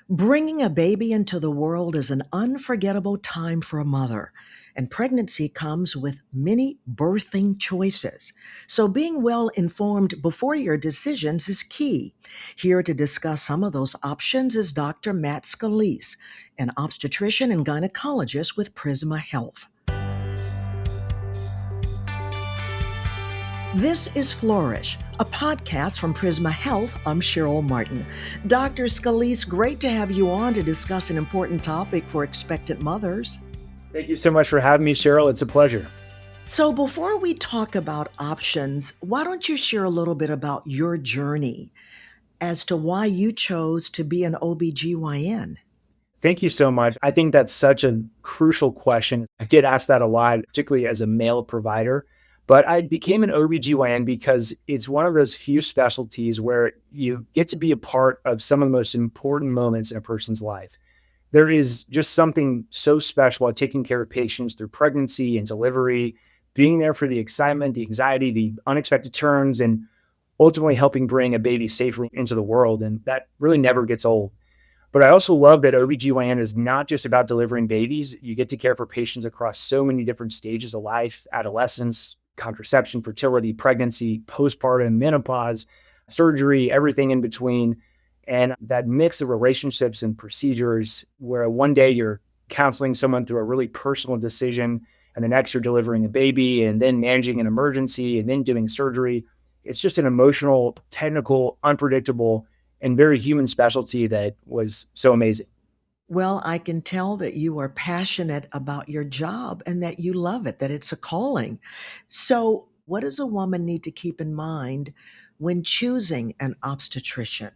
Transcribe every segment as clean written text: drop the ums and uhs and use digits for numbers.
Bringing a baby into the world is an unforgettable time for a mother, and pregnancy comes with many birthing choices. So, being well informed before your decisions is key. Here to discuss some of those options is Dr. Matt Scalise, an obstetrician and gynecologist with Prisma Health. This is Flourish, a podcast from Prisma Health. I'm Cheryl Martin. Dr. Scalise, great to have you on to discuss an important topic for expectant mothers. Thank you so much for having me, Cheryl. It's a pleasure. So before we talk about options, why don't you share a little bit about your journey as to why you chose to be an OBGYN? Thank you so much. I think that's such a crucial question. I get asked that a lot, particularly as a male provider. But I became an OBGYN because it's one of those few specialties where you get to be a part of some of the most important moments in a person's life. There is just something so special about taking care of patients through pregnancy and delivery, being there for the excitement, the anxiety, the unexpected turns, and ultimately helping bring a baby safely into the world. And that really never gets old. But I also love that OBGYN is not just about delivering babies. You get to care for patients across so many different stages of life: adolescence, contraception, fertility, pregnancy, postpartum, menopause, surgery, everything in between. And that mix of relationships and procedures where one day you're counseling someone through a really personal decision, and the next you're delivering a baby, and then managing an emergency, and then doing surgery. It's just an emotional, technical, unpredictable, and very human specialty that was so amazing. Well, I can tell that you are passionate about your job and that you love it, that it's a calling. So, what does a woman need to keep in mind when choosing an obstetrician?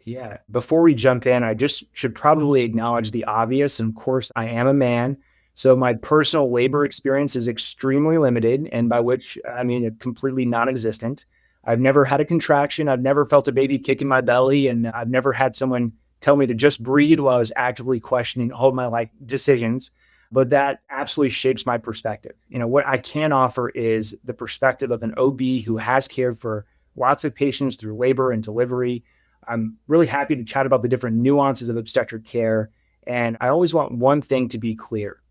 Yeah. Before we jump in, I just should probably acknowledge the obvious. And of course, I am a man. So my personal labor experience is extremely limited, and by which I mean it's completely non-existent. I've never had a contraction. I've never felt a baby kick in my belly, and I've never had someone tell me to just breathe while I was actively questioning all of my life decisions. But that absolutely shapes my perspective. What I can offer is the perspective of an OB who has cared for lots of patients through labor and delivery. I'm really happy to chat about the different nuances of obstetric care. And I always want one thing to be clear.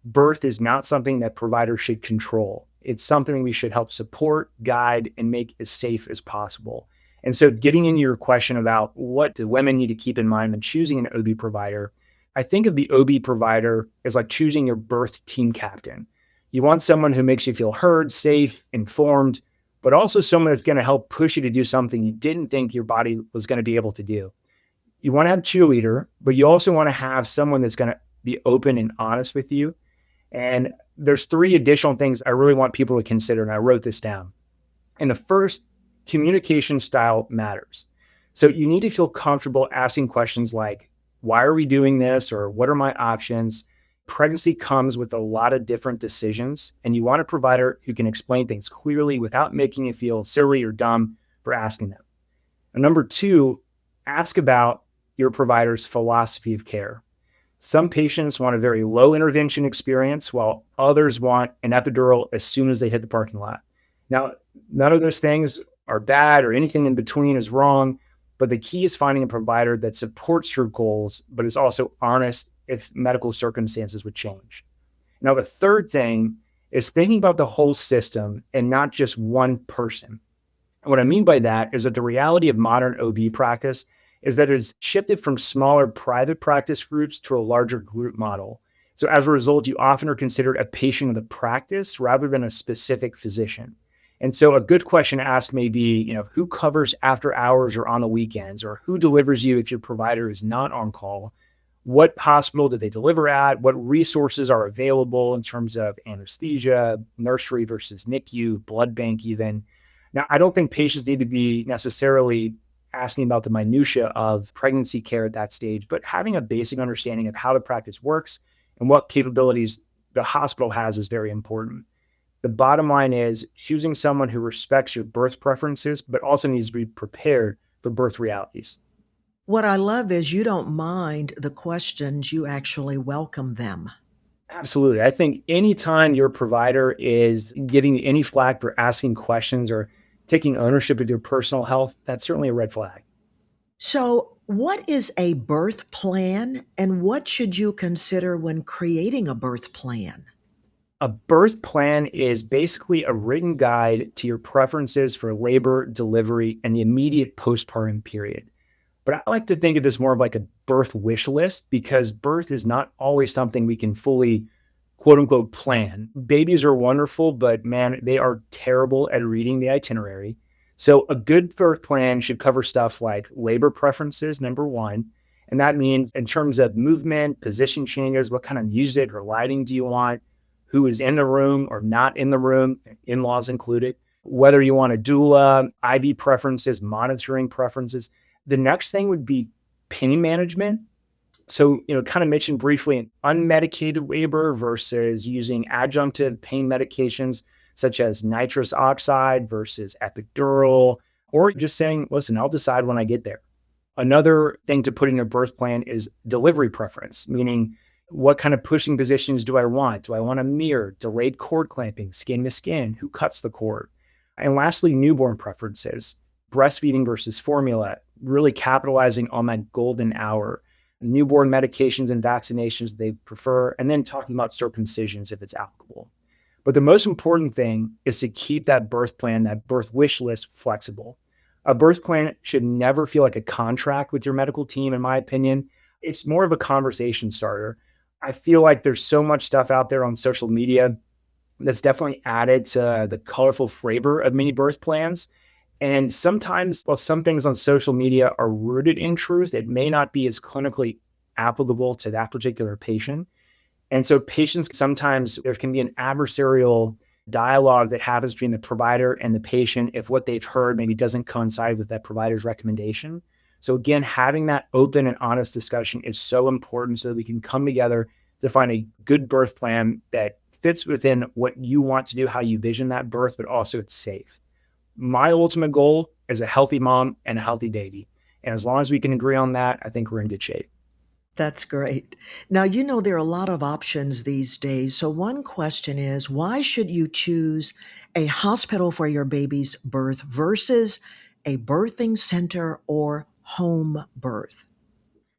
Birth is not something that providers should control. It's something we should help support, guide, and make as safe as possible. And so getting into your question about what do women need to keep in mind when choosing an OB provider, I think of the OB provider as like choosing your birth team captain. You want someone who makes you feel heard, safe, informed, but also someone that's going to help push you to do something you didn't think your body was going to be able to do. You want to have a cheerleader, but you also want to have someone that's going to be open and honest with you. And there's three additional things I really want people to consider, and I wrote this down. And the first, communication style matters. So you need to feel comfortable asking questions like, why are we doing this? Or what are my options? Pregnancy comes with a lot of different decisions, and you want a provider who can explain things clearly without making you feel silly or dumb for asking them. And number two, ask about your provider's philosophy of care. Some patients want a very low intervention experience, while others want an epidural as soon as they hit the parking lot. Now, none of those things are bad, or anything in between is wrong, but the key is finding a provider that supports your goals, but is also honest if medical circumstances would change. Now, the third thing is thinking about the whole system and not just one person. And what I mean by that is that the reality of modern OB practice is that it's shifted from smaller private practice groups to a larger group model. So as a result, you often are considered a patient of the practice rather than a specific physician. And so a good question to ask may be, who covers after hours or on the weekends, or who delivers you if your provider is not on call? What hospital do they deliver at? What resources are available in terms of anesthesia, nursery versus NICU, blood bank even? Now, I don't think patients need to be necessarily asking about the minutia of pregnancy care at that stage, but having a basic understanding of how the practice works and what capabilities the hospital has is very important. The bottom line is choosing someone who respects your birth preferences, but also needs to be prepared for birth realities. What I love is you don't mind the questions, you actually welcome them. Absolutely. I think anytime your provider is getting any flack for asking questions or taking ownership of your personal health, that's certainly a red flag. So, What is a birth plan, and what should you consider when creating a birth plan? A birth plan is basically a written guide to your preferences for labor, delivery, and the immediate postpartum period. But I like to think of this more of like a birth wish list because birth is not always something we can fully quote unquote plan. Babies are wonderful, but man, they are terrible at reading the itinerary. So a good birth plan should cover stuff like labor preferences, number one. And that means in terms of movement, position changes, what kind of music or lighting do you want? Who is in the room or not in the room, in-laws included, whether you want a doula, IV preferences, monitoring preferences. The next thing would be pain management. So, kind of mentioned briefly unmedicated labor versus using adjunctive pain medications such as nitrous oxide versus epidural, or just saying, listen, I'll decide when I get there. Another thing to put in your birth plan is delivery preference, meaning what kind of pushing positions do I want? Do I want a mirror, delayed cord clamping, skin to skin? Who cuts the cord? And lastly, newborn preferences, breastfeeding versus formula, really capitalizing on that golden hour, newborn medications and vaccinations they prefer, and then talking about circumcisions if it's applicable. But the most important thing is to keep that birth plan, that birth wish list flexible. A birth plan should never feel like a contract with your medical team, in my opinion. It's more of a conversation starter. I feel like there's so much stuff out there on social media that's definitely added to the colorful flavor of many birth plans. And sometimes, while some things on social media are rooted in truth, it may not be as clinically applicable to that particular patient. And so patients, sometimes there can be an adversarial dialogue that happens between the provider and the patient if what they've heard maybe doesn't coincide with that provider's recommendation. So again, having that open and honest discussion is so important so that we can come together to find a good birth plan that fits within what you want to do, how you vision that birth, but also it's safe. My ultimate goal is a healthy mom and a healthy baby. And as long as we can agree on that, I think we're in good shape. That's great. Now, there are a lot of options these days. So, one question is, why should you choose a hospital for your baby's birth versus a birthing center or home birth?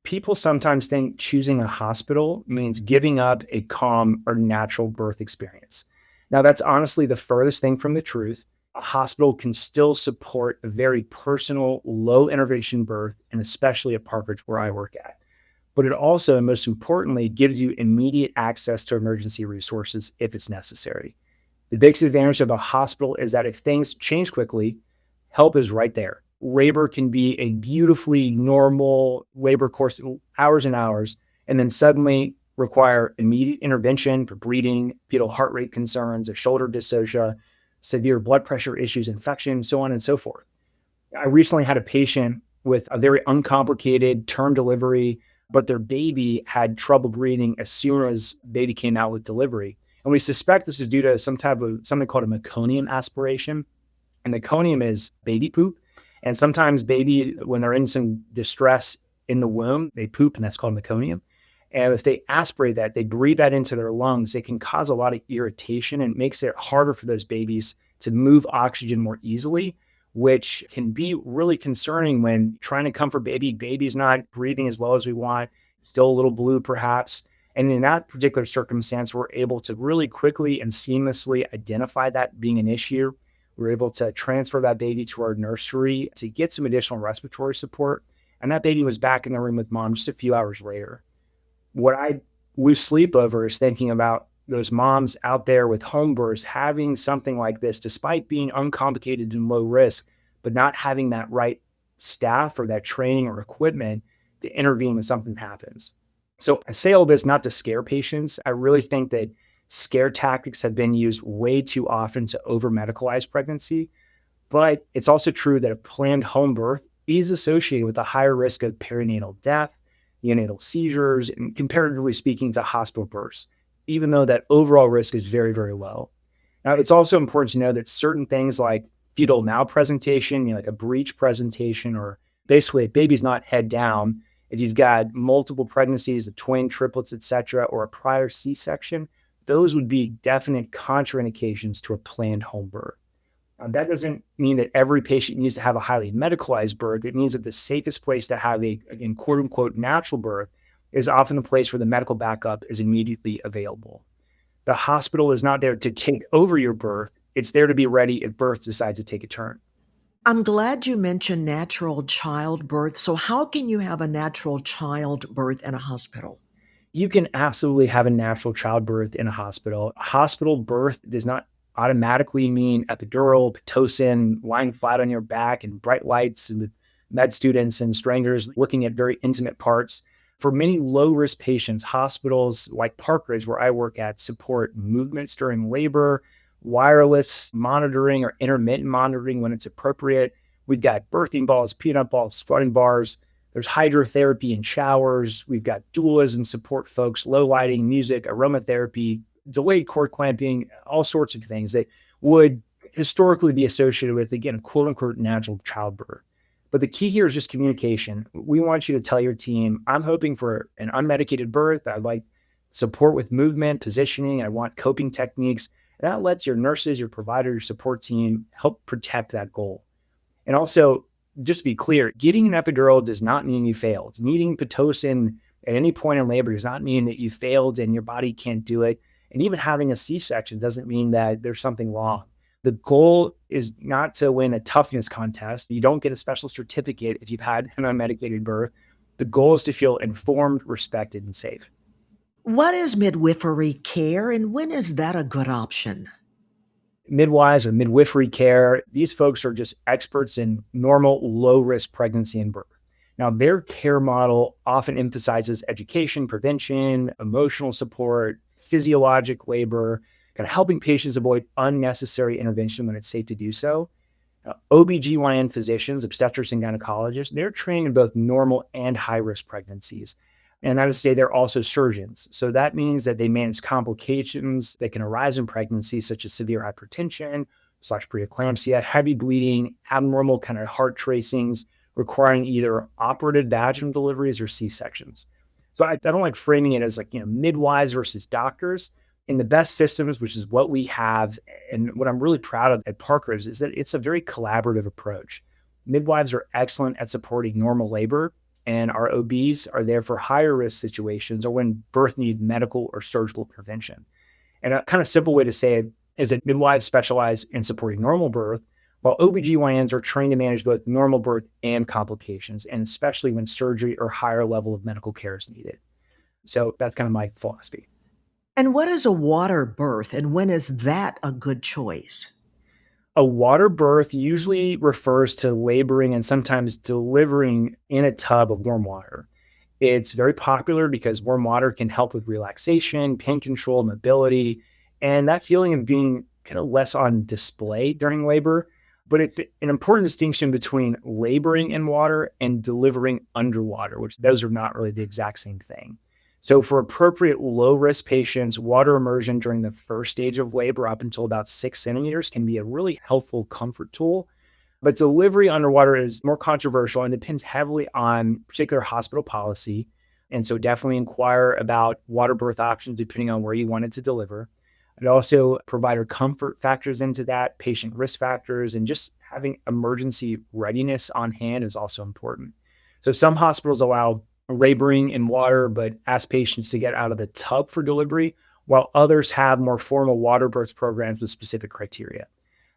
People sometimes think choosing a hospital means giving up a calm or natural birth experience. Now, that's honestly the furthest thing from the truth. A hospital can still support a very personal, low intervention birth, and especially at Parkridge, where I work at. But it also, and most importantly, gives you immediate access to emergency resources if it's necessary. The biggest advantage of a hospital is that if things change quickly, help is right there. Labor can be a beautifully normal labor course, hours and hours, and then suddenly require immediate intervention for bleeding, fetal heart rate concerns, a shoulder dystocia, severe blood pressure issues, infection, so on and so forth. I recently had a patient with a very uncomplicated term delivery, but their baby had trouble breathing as soon as baby came out with delivery. And we suspect this is due to some type of something called a meconium aspiration. And meconium is baby poop. And sometimes baby, when they're in some distress in the womb, they poop, and that's called meconium. And if they aspirate that, they breathe that into their lungs, it can cause a lot of irritation and makes it harder for those babies to move oxygen more easily, which can be really concerning when trying to comfort baby. Baby's not breathing as well as we want, still a little blue perhaps. And in that particular circumstance, we're able to really quickly and seamlessly identify that being an issue. We're able to transfer that baby to our nursery to get some additional respiratory support. And that baby was back in the room with mom just a few hours later. What I lose sleep over is thinking about those moms out there with home births having something like this, despite being uncomplicated and low risk, but not having that right staff or that training or equipment to intervene when something happens. So I say all this not to scare patients. I really think that scare tactics have been used way too often to over medicalize pregnancy. But it's also true that a planned home birth is associated with a higher risk of perinatal death, neonatal seizures, and comparatively speaking to hospital births, even though that overall risk is very, very low. Now, it's also important to know that certain things like fetal malpresentation, like a breech presentation, or basically a baby's not head down, if he's got multiple pregnancies, a twin, triplets, etc., or a prior C-section, those would be definite contraindications to a planned home birth. That doesn't mean that every patient needs to have a highly medicalized birth. It means that the safest place to have a, again, quote unquote, natural birth is often the place where the medical backup is immediately available. The hospital is not there to take over your birth. It's there to be ready if birth decides to take a turn. I'm glad you mentioned natural childbirth. So, how can you have a natural childbirth in a hospital? You can absolutely have a natural childbirth in a hospital. Hospital birth does not automatically mean epidural, Pitocin, lying flat on your back and bright lights and with med students and strangers looking at very intimate parts. For many low risk patients, hospitals like Parkridge, where I work at, support movements during labor, wireless monitoring or intermittent monitoring when it's appropriate. We've got birthing balls, peanut balls, flooding bars. There's hydrotherapy in showers. We've got doulas and support folks, low lighting, music, aromatherapy, delayed cord clamping, all sorts of things that would historically be associated with, again, quote unquote, natural childbirth. But the key here is just communication. We want you to tell your team, I'm hoping for an unmedicated birth. I'd like support with movement, positioning. I want coping techniques. That lets your nurses, your provider, your support team help protect that goal. And also, just to be clear, getting an epidural does not mean you failed. Needing Pitocin at any point in labor does not mean that you failed and your body can't do it. And even having a C-section doesn't mean that there's something wrong. The goal is not to win a toughness contest. You don't get a special certificate if you've had an unmedicated birth. The goal is to feel informed, respected, and safe. What is midwifery care and when is that a good option? Midwives or midwifery care, these folks are just experts in normal, low risk pregnancy and birth. Now, their care model often emphasizes education, prevention, emotional support, physiologic labor, kind of helping patients avoid unnecessary intervention when it's safe to do so. OBGYN physicians, obstetricians and gynecologists, they're trained in both normal and high risk pregnancies. And that is to say, they're also surgeons. So that means that they manage complications that can arise in pregnancy, such as severe hypertension / preeclampsia, heavy bleeding, abnormal kind of heart tracings, requiring either operative vaginal deliveries or C-sections. So I don't like framing it as like, midwives versus doctors. In the best systems, which is what we have, and what I'm really proud of at Parkridge, is that it's a very collaborative approach. Midwives are excellent at supporting normal labor, and our OBs are there for higher risk situations or when birth needs medical or surgical intervention. And a kind of simple way to say it is that midwives specialize in supporting normal birth, while OBGYNs are trained to manage both normal birth and complications, and especially when surgery or higher level of medical care is needed. So that's kind of my philosophy. And what is a water birth and when is that a good choice? A water birth usually refers to laboring and sometimes delivering in a tub of warm water. It's very popular because warm water can help with relaxation, pain control, mobility, and that feeling of being kind of less on display during labor. But it's an important distinction between laboring in water and delivering underwater, which those are not really the exact same thing. So for appropriate low-risk patients, water immersion during the first stage of labor up until about 6 centimeters can be a really helpful comfort tool. But delivery underwater is more controversial and depends heavily on particular hospital policy. And so definitely inquire about water birth options depending on where you want it to deliver. And also provider comfort factors into that, patient risk factors, and just having emergency readiness on hand is also important. So some hospitals allow laboring in water, but ask patients to get out of the tub for delivery, while others have more formal water birth programs with specific criteria.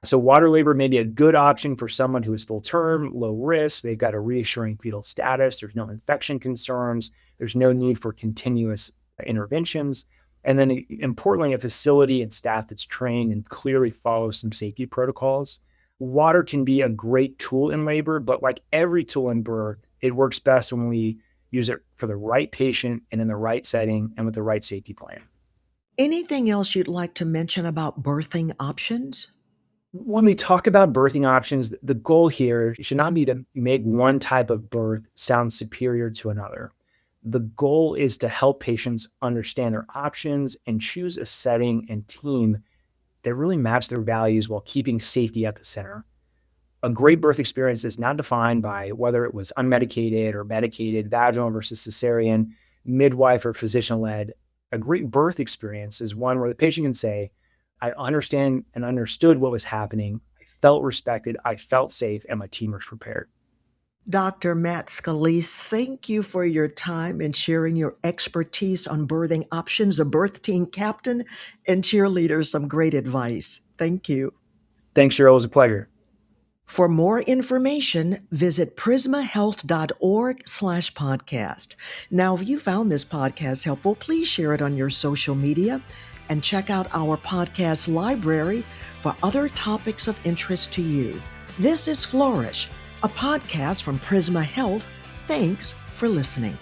So water labor may be a good option for someone who is full term, low risk. They've got a reassuring fetal status. There's no infection concerns. There's no need for continuous interventions. And then importantly, a facility and staff that's trained and clearly follows some safety protocols. Water can be a great tool in labor, but like every tool in birth, it works best when we use it for the right patient and in the right setting and with the right safety plan. Anything else you'd like to mention about birthing options? When we talk about birthing options, the goal here should not be to make one type of birth sound superior to another. The goal is to help patients understand their options and choose a setting and team that really match their values while keeping safety at the center. A great birth experience is not defined by whether it was unmedicated or medicated, vaginal versus cesarean, midwife or physician-led. A great birth experience is one where the patient can say, I understand and understood what was happening. I felt respected, I felt safe, and my team was prepared. Dr. Matt Scalise, thank you for your time and sharing your expertise on birthing options, a birth team captain and cheerleader, some great advice. Thank you. Thanks, Cheryl. It was a pleasure. For more information, visit prismahealth.org/podcast. Now, if you found this podcast helpful, please share it on your social media and check out our podcast library for other topics of interest to you. This is Flourish, a podcast from Prisma Health. Thanks for listening.